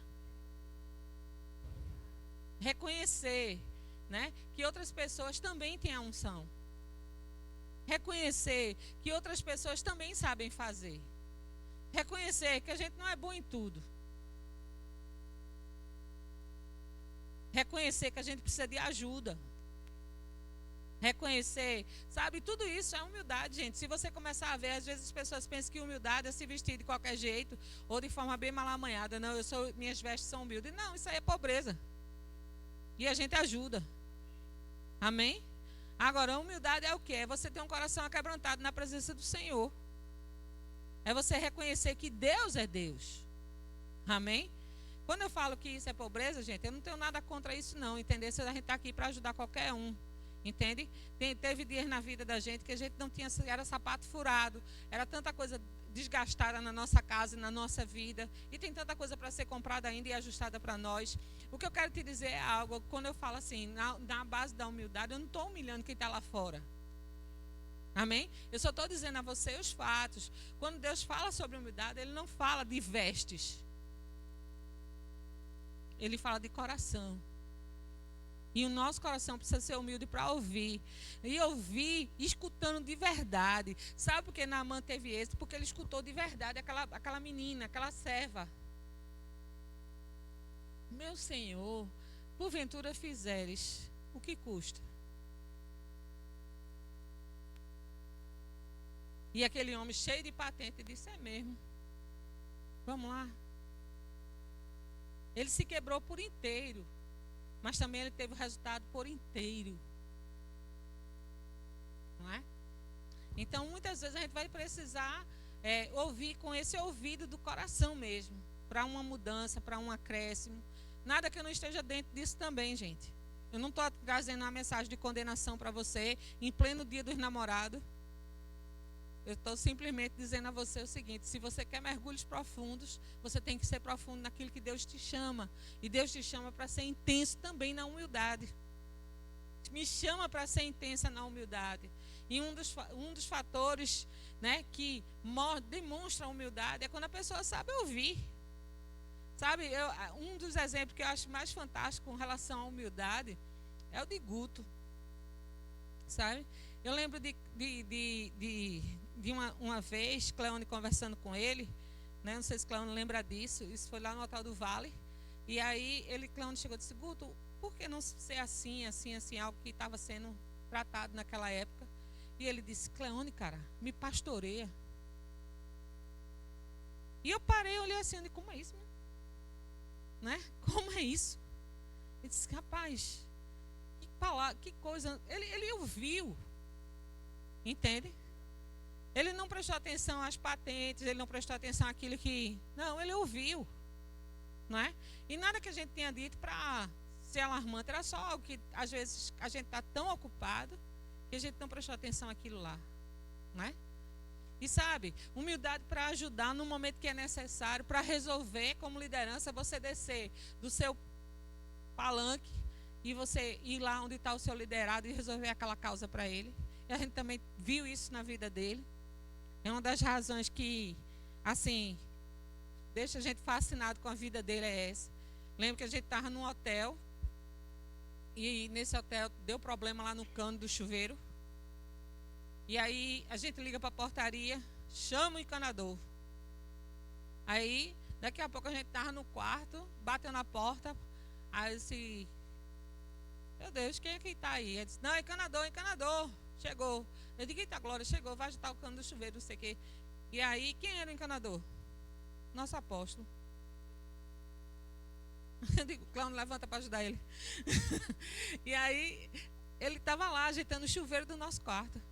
Reconhecer, né, que outras pessoas também têm a unção. Reconhecer que outras pessoas também sabem fazer. Reconhecer que a gente não é bom em tudo. Reconhecer que a gente precisa de ajuda. Reconhecer, sabe, tudo isso é humildade, gente. Se você começar a ver, às vezes as pessoas pensam que humildade é se vestir de qualquer jeito ou de forma bem mal amanhada. Não, minhas vestes são humildes. Não, isso aí é pobreza. E a gente ajuda. Amém? Agora, a humildade é o quê? É você ter um coração aquebrantado na presença do Senhor. É você reconhecer que Deus é Deus. Amém? Quando eu falo que isso é pobreza, gente, eu não tenho nada contra isso não, entender? Se a gente está aqui para ajudar qualquer um. Entende? Teve dias na vida da gente que a gente não tinha, era sapato furado, era tanta coisa desgastada na nossa casa e na nossa vida, e tem tanta coisa para ser comprada ainda e ajustada para nós. O que eu quero te dizer é algo, quando eu falo assim, na base da humildade, eu não estou humilhando quem está lá fora. Amém? Eu só estou dizendo a você os fatos. Quando Deus fala sobre humildade, Ele não fala de vestes. Ele fala de coração. E o nosso coração precisa ser humilde para ouvir. E ouvir escutando de verdade. Sabe por que Naamã teve êxito? Porque ele escutou de verdade aquela menina, aquela serva. Meu Senhor, porventura fizeres, o que custa? E aquele homem cheio de patente disse, é mesmo. Vamos lá. Ele se quebrou por inteiro. Mas também ele teve o resultado por inteiro. Não é? Então, muitas vezes a gente vai precisar ouvir com esse ouvido do coração mesmo. Para uma mudança, para um acréscimo. Nada que eu não esteja dentro disso também, gente. Eu não estou trazendo uma mensagem de condenação para você em pleno dia dos namorados. Eu estou simplesmente dizendo a você o seguinte, se você quer mergulhos profundos, você tem que ser profundo naquilo que Deus te chama. E Deus te chama para ser intenso também na humildade. Me chama para ser intensa na humildade. E um dos fatores, né, que demonstra a humildade é quando a pessoa sabe ouvir. Sabe, um dos exemplos que eu acho mais fantástico com relação à humildade é o de Guto. Sabe? Eu lembro de uma vez, Cleone conversando com ele, né? Não sei se Cleone lembra disso, isso foi lá no Hotel do Vale. E aí, Cleone chegou e disse, Guto, por que não ser assim, algo que estava sendo tratado naquela época? E ele disse: Cleone, cara, me pastoreia. E eu parei, olhei assim, e como é isso, né? Como é isso? Ele disse: rapaz, que palavra, que coisa. Ele ouviu, entende? Ele não prestou atenção às patentes, ele não prestou atenção àquilo que... Não, ele ouviu, não é? E nada que a gente tenha dito para ser alarmante, era só algo que às vezes a gente está tão ocupado que a gente não prestou atenção àquilo lá, não é? E sabe, humildade para ajudar no momento que é necessário, para resolver como liderança, você descer do seu palanque e você ir lá onde está o seu liderado e resolver aquela causa para ele. E a gente também viu isso na vida dele. É uma das razões que, assim, deixa a gente fascinado com a vida dele, é essa. Lembro que a gente estava num hotel e nesse hotel deu problema lá no cano do chuveiro. E aí a gente liga para a portaria, chama o encanador. Aí, daqui a pouco a gente estava no quarto, bateu na porta. Aí eu disse: meu Deus, quem é que está aí? Ele disse: não, encanador, chegou. Eu digo: eita glória, chegou, vai ajeitar o cano do chuveiro, não sei o quê. E aí, quem era o encanador? Nosso apóstolo. Eu digo: Cláudio, levanta para ajudar ele. E aí, ele estava lá ajeitando o chuveiro do nosso quarto.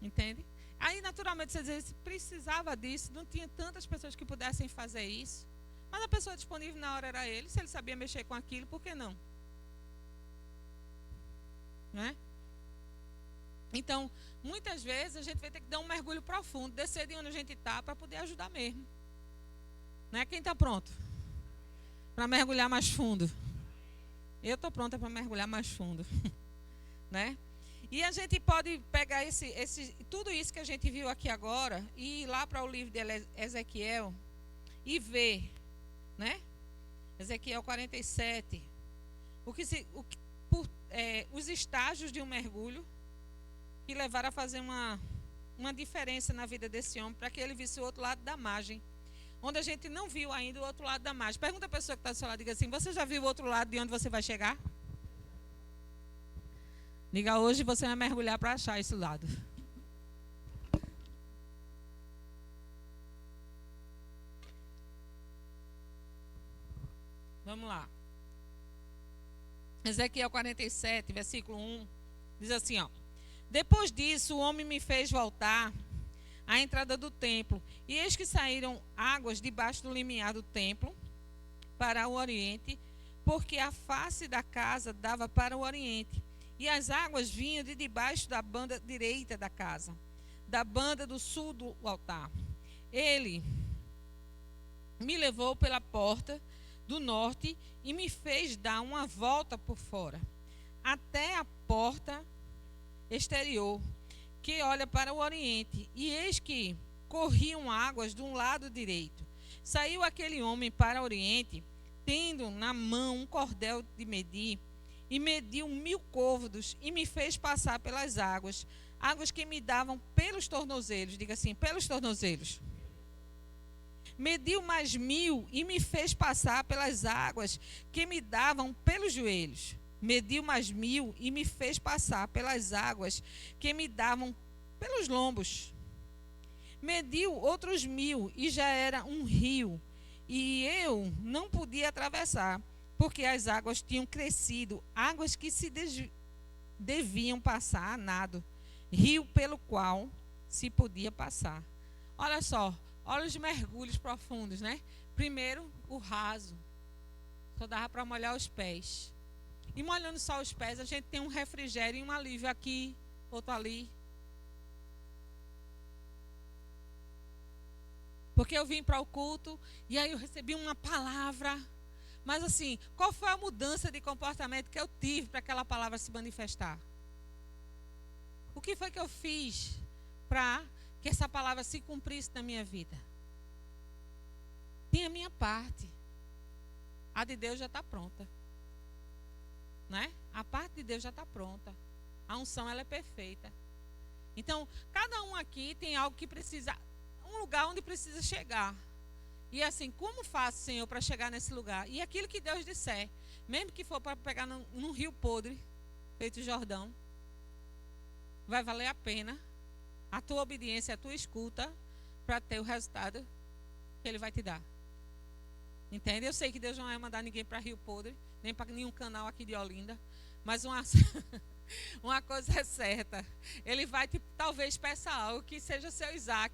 Entende? Aí, naturalmente, você diz: precisava disso, não tinha tantas pessoas que pudessem fazer isso. Mas a pessoa disponível na hora era ele. Se ele sabia mexer com aquilo, por que não? Não é? Então, muitas vezes a gente vai ter que dar um mergulho profundo, descer de onde a gente está para poder ajudar mesmo. Não é? Quem está pronto para mergulhar mais fundo? Eu estou pronta para mergulhar mais fundo. Né? E a gente pode pegar tudo isso que a gente viu aqui agora e ir lá para o livro de Ezequiel e ver, né? Ezequiel 47, os estágios de um mergulho que levaram a fazer uma diferença na vida desse homem, para que ele visse o outro lado da margem, onde a gente não viu ainda o outro lado da margem. Pergunta a pessoa que está do seu lado, diga assim: você já viu o outro lado de onde você vai chegar? Diga: hoje você vai mergulhar para achar esse lado. Vamos lá. Ezequiel 47, versículo 1, diz assim, ó: depois disso, o homem me fez voltar à entrada do templo, e eis que saíram águas debaixo do limiar do templo para o oriente, porque a face da casa dava para o oriente, e as águas vinham de debaixo da banda direita da casa, da banda do sul do altar. Ele me levou pela porta do norte e me fez dar uma volta por fora, até a porta exterior, que olha para o oriente, e eis que corriam águas de um lado direito. Saiu aquele homem para o oriente, tendo na mão um cordel de medir, e mediu 1000 côvados, e me fez passar pelas águas que me davam pelos tornozelos. Diga assim: pelos tornozelos. Mediu mais 1000 e me fez passar pelas águas que me davam pelos joelhos. Mediu mais 1000 e me fez passar pelas águas que me davam pelos lombos. Mediu outros 1000 e já era um rio, e eu não podia atravessar, porque as águas tinham crescido, águas que se deviam passar a nado, rio pelo qual se podia passar. Olha só, olha os mergulhos profundos, né? Primeiro, o raso, só dava para molhar os pés. E molhando só os pés, a gente tem um refrigério e um alívio aqui, outro ali. Porque eu vim para o culto e aí eu recebi uma palavra. Mas assim, qual foi a mudança de comportamento que eu tive para aquela palavra se manifestar? O que foi que eu fiz para que essa palavra se cumprisse na minha vida? Tem a minha parte. A de Deus já está pronta. Né? A parte de Deus já está pronta. A unção, ela é perfeita. Então, cada um aqui tem algo que precisa, um lugar onde precisa chegar. E assim, como faço, Senhor, para chegar nesse lugar? E aquilo que Deus disser, mesmo que for para pegar num rio podre, feito Jordão, vai valer a pena a tua obediência, a tua escuta, para ter o resultado que Ele vai te dar. Entende? Eu sei que Deus não vai mandar ninguém para Rio Podre, nem para nenhum canal aqui de Olinda, mas uma coisa é certa, Ele vai talvez peça algo que seja seu Isaac,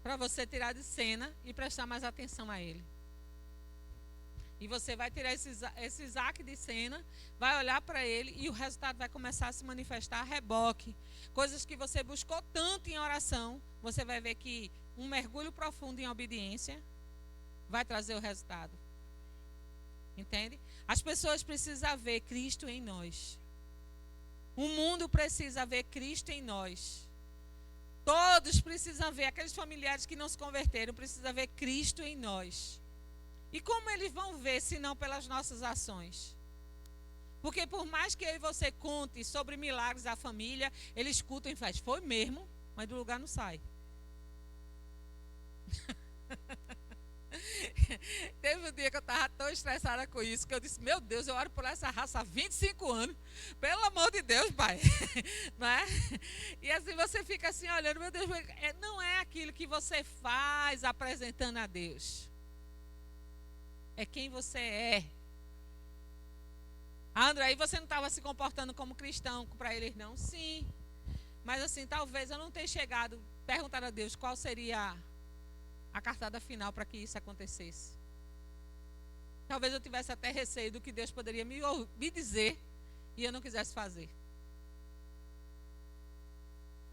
para você tirar de cena e prestar mais atenção a Ele. E você vai tirar esse Isaac de cena, vai olhar para ele e o resultado vai começar a se manifestar a reboque. Coisas que você buscou tanto em oração, você vai ver que um mergulho profundo em obediência vai trazer o resultado. Entende? As pessoas precisam ver Cristo em nós. O mundo precisa ver Cristo em nós. Todos precisam ver, aqueles familiares que não se converteram, precisam ver Cristo em nós. E como eles vão ver, se não pelas nossas ações? Porque por mais que eu e você conte sobre milagres da família, eles escutam e fazem, foi mesmo, mas do lugar não sai. Teve um dia que eu estava tão estressada com isso, que eu disse, meu Deus, eu oro por essa raça há 25 anos. Pelo amor de Deus, pai. Não é? E assim você fica assim olhando, meu Deus, não é aquilo que você faz apresentando a Deus. É quem você é. André, aí você não estava se comportando como cristão para eles, não? Sim. Mas assim, talvez eu não tenha chegado, perguntar a Deus qual seria a cartada final para que isso acontecesse. Talvez eu tivesse até receio do que Deus poderia me dizer e eu não quisesse fazer.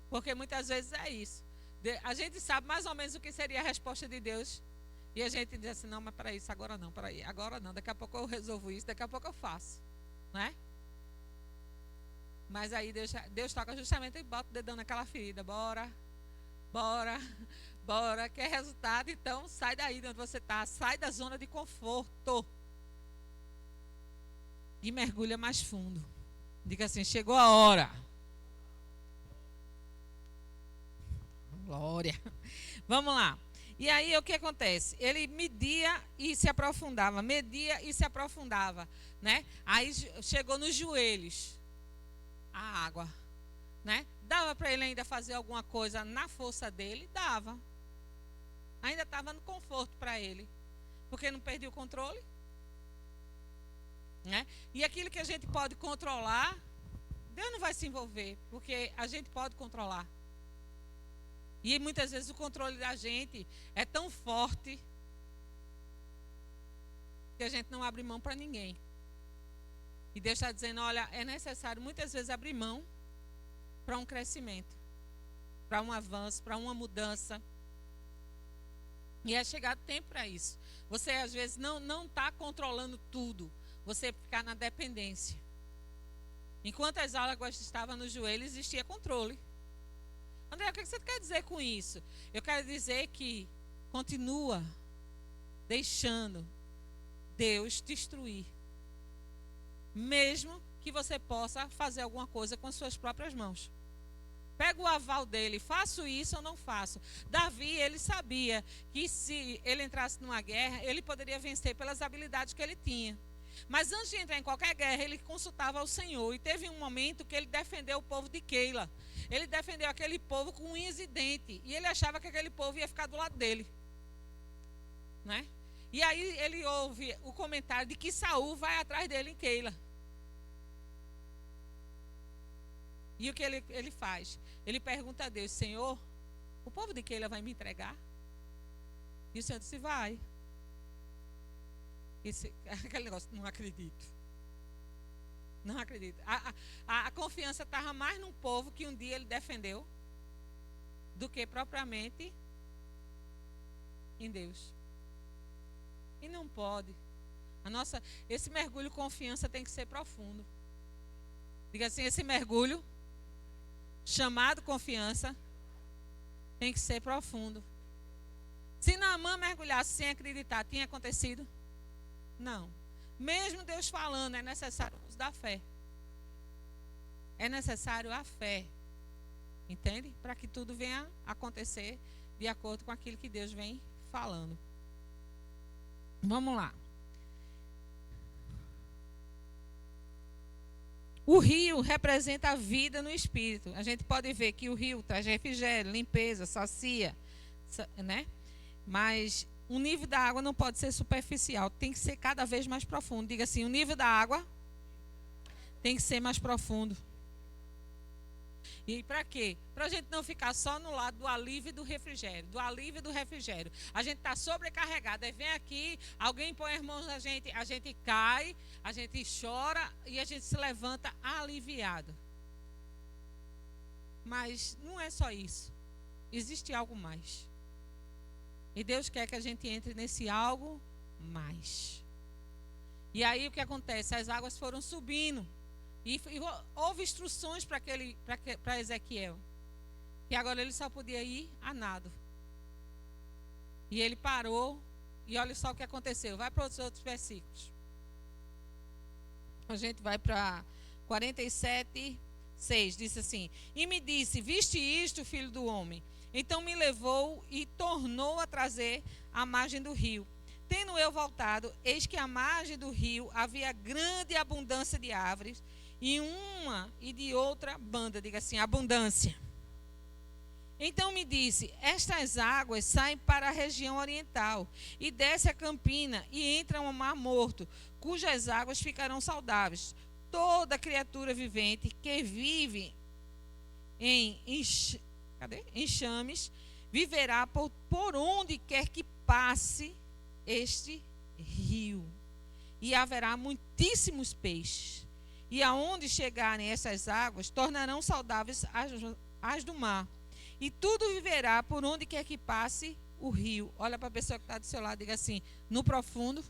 Porque muitas vezes é isso. A gente sabe mais ou menos o que seria a resposta de Deus. E a gente diz assim, não, mas para isso, agora não, agora não, daqui a pouco eu resolvo isso, daqui a pouco eu faço, não é? Mas aí Deus toca justamente e bota o dedão naquela ferida, bora, quer resultado, então sai daí de onde você está, sai da zona de conforto e mergulha mais fundo, diga assim, chegou a hora, glória, vamos lá. E aí o que acontece? Ele media e se aprofundava, né? Aí chegou nos joelhos a água, né? Dava para ele ainda fazer alguma coisa na força dele? Dava. Ainda estava no conforto para ele, porque não perdia o controle, né? E aquilo que a gente pode controlar, Deus não vai se envolver, porque a gente pode controlar. E muitas vezes o controle da gente é tão forte que a gente não abre mão para ninguém. E Deus está dizendo, olha, é necessário muitas vezes abrir mão para um crescimento, para um avanço, para uma mudança. E é chegado tempo para isso. Você às vezes não está controlando tudo. Você ficar na dependência. Enquanto as águas estavam no joelho, existia controle. André, o que você quer dizer com isso? Eu quero dizer que continua deixando Deus destruir. Mesmo que você possa fazer alguma coisa com as suas próprias mãos. Pega o aval dele, faço isso ou não faço. Davi, ele sabia que se ele entrasse numa guerra, ele poderia vencer pelas habilidades que ele tinha. Mas antes de entrar em qualquer guerra, ele consultava o Senhor. E teve um momento que ele defendeu o povo de Keila. Ele defendeu aquele povo com unhas e dentes. E ele achava que aquele povo ia ficar do lado dele. Né? E aí ele ouve o comentário de que Saul vai atrás dele em Keila. E o que ele faz? Ele pergunta a Deus, Senhor, o povo de Keila vai me entregar? E o Senhor disse, vai. Aquele negócio, não acredito. Não acredito. A confiança estava mais num povo que um dia ele defendeu do que propriamente em Deus. E não pode. Esse mergulho de confiança tem que ser profundo. Diga assim, esse mergulho chamado confiança tem que ser profundo. Se Naamã mergulhasse sem acreditar, tinha acontecido? Não. Mesmo Deus falando, é necessário o uso da fé. É necessário a fé. Entende? Para que tudo venha a acontecer de acordo com aquilo que Deus vem falando. Vamos lá. O rio representa a vida no espírito. A gente pode ver que o rio traz refrigério, limpeza, sacia, né? Mas o nível da água não pode ser superficial, tem que ser cada vez mais profundo. Diga assim, o nível da água tem que ser mais profundo. E para quê? Para a gente não ficar só no lado do alívio e do refrigério. Do alívio e do refrigério. A gente está sobrecarregado. Aí vem aqui, alguém põe as mãos na gente, a gente cai, a gente chora e a gente se levanta aliviado. Mas não é só isso. Existe algo mais. E Deus quer que a gente entre nesse algo mais. E aí o que acontece? As águas foram subindo. E houve instruções para Ezequiel. E agora ele só podia ir a nado. E ele parou. E olha só o que aconteceu. Vai para os outros versículos. A gente vai para 47, 6. Diz assim: E me disse, viste isto, filho do homem? Então me levou e tornou a trazer à margem do rio. Tendo eu voltado, eis que à margem do rio havia grande abundância de árvores, e uma e de outra banda, diga assim, abundância. Então me disse, estas águas saem para a região oriental, e desce a campina, e entram ao mar morto, cujas águas ficarão saudáveis. Toda criatura vivente que vive em enxames, viverá por onde quer que passe este rio. E haverá muitíssimos peixes. E aonde chegarem essas águas, tornarão saudáveis as do mar. E tudo viverá por onde quer que passe o rio. Olha para a pessoa que está do seu lado e diga assim: no profundo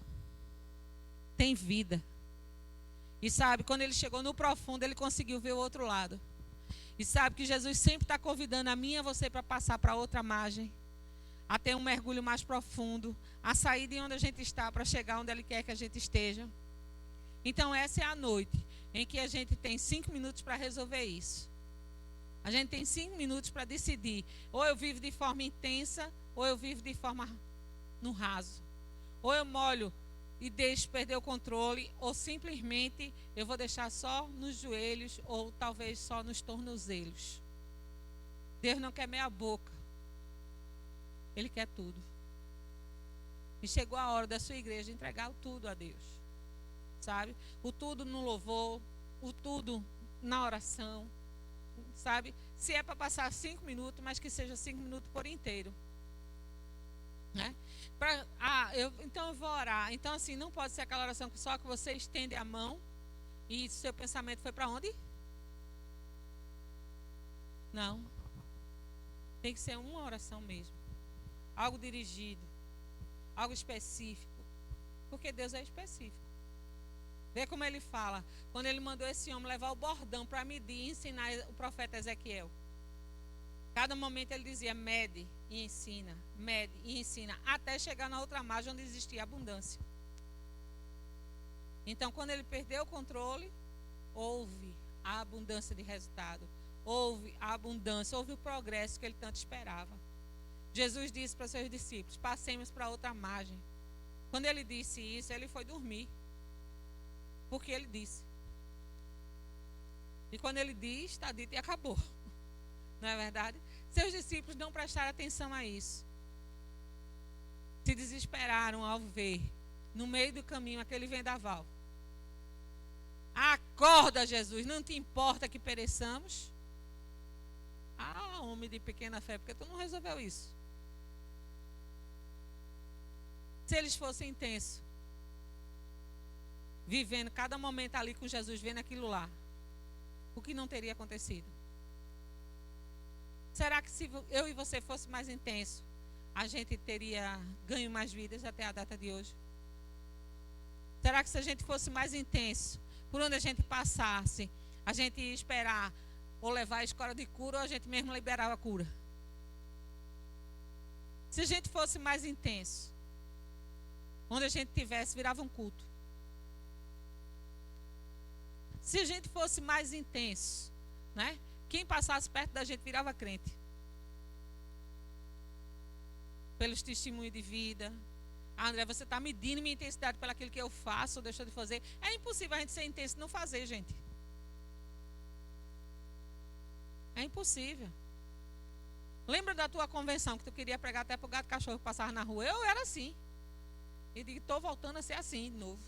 tem vida. E sabe, quando ele chegou no profundo, ele conseguiu ver o outro lado. E sabe que Jesus sempre está convidando a mim e a você para passar para outra margem, a ter um mergulho mais profundo, a sair de onde a gente está para chegar onde Ele quer que a gente esteja. Então essa é a noite em que a gente tem 5 minutos para resolver isso. A gente tem 5 minutos para decidir: ou eu vivo de forma intensa, ou eu vivo de forma no raso. Ou eu molho e deixo perder o controle, ou simplesmente eu vou deixar só nos joelhos, ou talvez só nos tornozelos. Deus não quer meia boca. Ele quer tudo. E chegou a hora da sua igreja entregar o tudo a Deus. Sabe? O tudo no louvor, o tudo na oração. Sabe? Se é para passar 5 minutos, mas que seja 5 minutos por inteiro. Né? Então eu vou orar. Então assim, não pode ser aquela oração que só que você estende a mão e seu pensamento foi para onde? Não. Tem que ser uma oração mesmo. Algo dirigido. Algo específico. Porque Deus é específico. Vê como ele fala. Quando ele mandou esse homem levar o bordão para medir e ensinar o profeta Ezequiel. Cada momento ele dizia: mede e ensina, até chegar na outra margem onde existia abundância. Então, quando ele perdeu o controle, houve a abundância de resultado, houve a abundância, houve o progresso que ele tanto esperava. Jesus disse para seus discípulos: passemos para outra margem. Quando ele disse isso, ele foi dormir, porque ele disse. E quando ele diz, está dito e acabou. Não é verdade? Seus discípulos não prestaram atenção a isso. Se desesperaram ao ver, no meio do caminho, aquele vendaval. Acorda, Jesus, não te importa que pereçamos? Ah, homem de pequena fé, porque tu não resolveu isso? Se eles fossem intensos, vivendo cada momento ali com Jesus, vendo aquilo lá, o que não teria acontecido? Será que se eu e você fosse mais intenso, a gente teria ganho mais vidas até a data de hoje? Será que se a gente fosse mais intenso, por onde a gente passasse, a gente ia esperar ou levar a escola de cura, ou a gente mesmo liberava a cura? Se a gente fosse mais intenso, onde a gente estivesse, virava um culto. Se a gente fosse mais intenso, né? Quem passasse perto da gente virava crente. Pelos testemunhos de vida. Ah, André, você está medindo minha intensidade pelo aquilo que eu faço ou deixo de fazer. É impossível a gente ser intenso e não fazer, gente. É impossível. Lembra da tua convenção que tu queria pregar até pro gato cachorro que passava na rua? Eu era assim. E digo, estou voltando a ser assim de novo.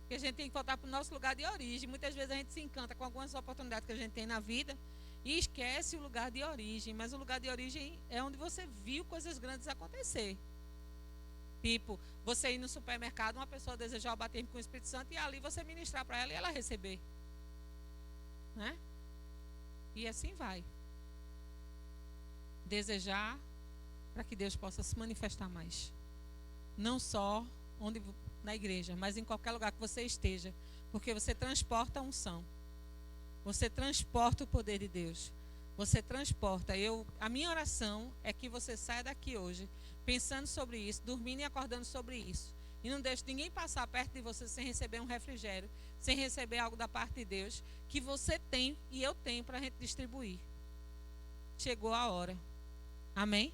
Porque a gente tem que voltar para o nosso lugar de origem. Muitas vezes a gente se encanta com algumas oportunidades que a gente tem na vida e esquece o lugar de origem. Mas o lugar de origem é onde você viu coisas grandes acontecer. Tipo, você ir no supermercado, uma pessoa desejar o batismo com o Espírito Santo e ali você ministrar para ela e ela receber. Né? E assim vai. Desejar para que Deus possa se manifestar mais. Não só na igreja, mas em qualquer lugar que você esteja. Porque você transporta a unção. Você transporta o poder de Deus. Você transporta. A minha oração é que você saia daqui hoje pensando sobre isso, dormindo e acordando sobre isso. E não deixe ninguém passar perto de você sem receber um refrigério, sem receber algo da parte de Deus, que você tem e eu tenho para a gente distribuir. Chegou a hora. Amém?